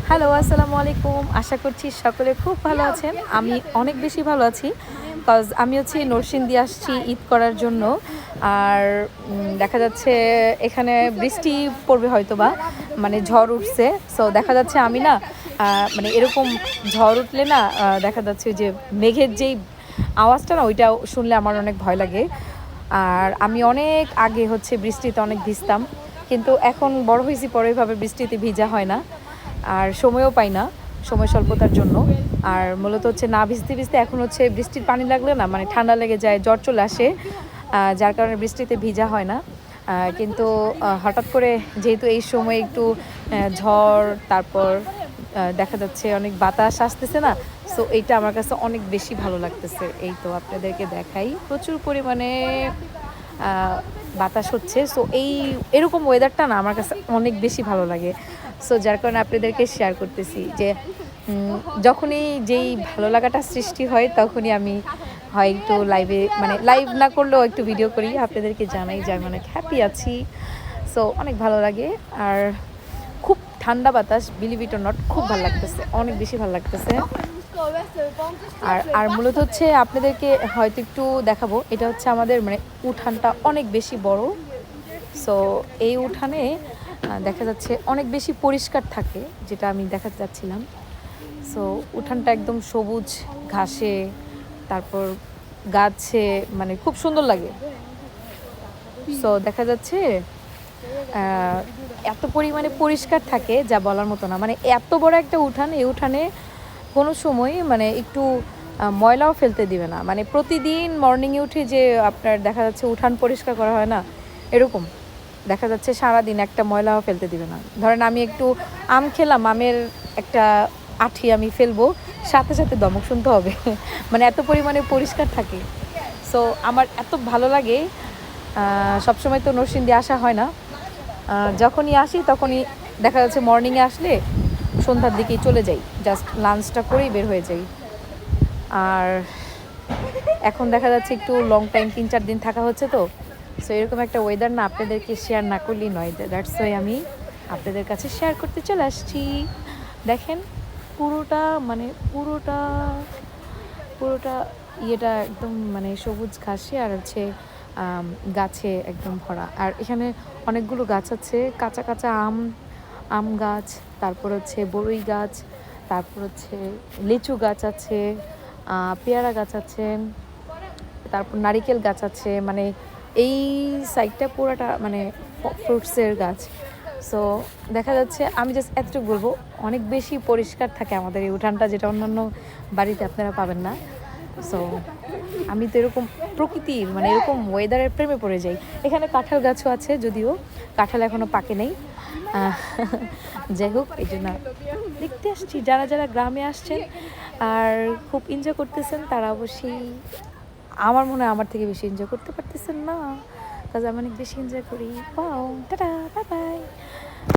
Hello, আসসালামু আলাইকুম। আশা করছি সকলে খুব ভালো আছেন। আমি অনেক বেশি ভালো আছি। কজ আমি হচ্ছি নরসিংদী আসছি ঈদ করার জন্য। আর দেখা যাচ্ছে এখানে বৃষ্টি পড়বে হয়তোবা, মানে ঝড় উঠছে। সো দেখা যাচ্ছে আমি না মানে এরকম ঝড় উঠলে না দেখা যাচ্ছে যে মেঘের যেই আওয়াজটা না ওইটা শুনলে আমার অনেক ভয় লাগে। আর আমি অনেক আগে হচ্ছে বৃষ্টিতে অনেক ভিজতাম, কিন্তু এখন বড় হয়েছি পরে এভাবে বৃষ্টিতে ভিজা হয় না, আর সময়ও পাই না, সময় স্বল্পতার জন্য। আর মূলত হচ্ছে না ভিজতে ভিজতে এখন হচ্ছে বৃষ্টির পানি লাগলে না মানে ঠান্ডা লেগে যায়, জ্বর চলে আসে, যার কারণে বৃষ্টিতে ভিজা হয় না। কিন্তু হঠাৎ করে যেহেতু এই সময় একটু ঝড়, তারপর দেখা যাচ্ছে অনেক বাতাস আসতেছে না, সো এইটা আমার কাছে অনেক বেশি ভালো লাগতেছে। এই তো আপনাদেরকে দেখাই প্রচুর পরিমাণে বাতাস হচ্ছে। সো এরকম ওয়েদারটা না আমার কাছে অনেক বেশি ভালো লাগে। সো যার কারণে আপনাদেরকে শেয়ার করতেছি যে যখনই যেই ভালো লাগাটা সৃষ্টি হয় তখনই আমি হয় একটু লাইভে, মানে লাইভ না করলেও একটু ভিডিও করি, আপনাদেরকে জানাই যে আমি অনেক হ্যাপি আছি। সো অনেক ভালো লাগে। আর খুব ঠান্ডা বাতাস, বিলিভ ইট অর নট, খুব ভালো লাগতেছে, অনেক বেশি ভালো লাগতেছে। আর আর মূলত হচ্ছে আপনাদেরকে হয়তো একটু দেখাবো, এটা হচ্ছে আমাদের মানে উঠানটা অনেক বেশি বড়। সো এই উঠানে দেখা যাচ্ছে অনেক বেশি পরিষ্কার থাকে, যেটা আমি দেখাতে চাচ্ছিলাম। সো উঠানটা একদম সবুজ ঘাসে, তারপর গাছে, মানে খুব সুন্দর লাগে। সো দেখা যাচ্ছে এত পরিমাণে পরিষ্কার থাকে যা বলার মতো না। মানে এত বড় একটা উঠান, এই উঠানে কোনো সময় মানে একটু ময়লাও ফেলতে দিবে না। মানে প্রতিদিন মর্নিংয়ে উঠে যে আপনার দেখা যাচ্ছে উঠান পরিষ্কার করা হয় না, এরকম দেখা যাচ্ছে সারাদিন একটা ময়লাও ফেলতে দিবে না। ধরেন আমি একটু আম খেলাম, আমের একটা আঠি আমি ফেলবো, সাথে সাথে দমক শুনতে হবে। মানে এত পরিমাণে পরিষ্কার থাকে। সো আমার এত ভালো লাগে। সবসময় তো নরসিংদী আসা হয় না, যখনই আসি তখনই দেখা যাচ্ছে মর্নিংয়ে আসলে সন্ধ্যার দিকেই চলে যাই, জাস্ট লাঞ্চটা করেই বের হয়ে যাই। আর এখন দেখা যাচ্ছে একটু লং টাইম 3-4 দিন থাকা হচ্ছে, তো সো এরকম একটা ওয়েদার না আপনাদেরকে শেয়ার না করলেই নয়। দ্যাটস ওয়াই আমি আপনাদের কাছে শেয়ার করতে চলে আসছি। দেখেন পুরোটা, মানে পুরোটা পুরোটা ইয়েটা একদম মানে সবুজ ঘাসে আর হচ্ছে গাছে একদম ভরা। আর এখানে অনেকগুলো গাছ আছে, কাঁচা কাঁচা আম গাছ, তারপর হচ্ছে বড়ই গাছ, তারপর হচ্ছে লিচু গাছ আছে, পেয়ারা গাছ আছে, তারপর নারিকেল গাছ আছে। মানে এই সাইডটা পুরোটা মানে ফ্রুটসের গাছ। সো দেখা যাচ্ছে আমি জাস্ট এতটুকু বলবো, অনেক বেশি পরিষ্কার থাকে আমাদের এই উঠানটা, যেটা অন্যান্য বাড়িতে আপনারা পাবেন না। সো আমি তো এরকম প্রকৃতির মানে এরকম ওয়েদারের প্রেমে পড়ে যাই। এখানে কাঁঠাল গাছও আছে, যদিও কাঁঠাল এখনও পাকে নেই। যাই হোক, এই জন্য দেখতে আসছি। যারা যারা গ্রামে আসছেন আর খুব এনজয় করতেছেন, তারা অবশ্যই, আমার মনে হয় আমার থেকে বেশি এনজয় করতে পারতেছেন না, কাজ আমি অনেক বেশি এনজয় করি। বাও, টাটা, বাই বাই।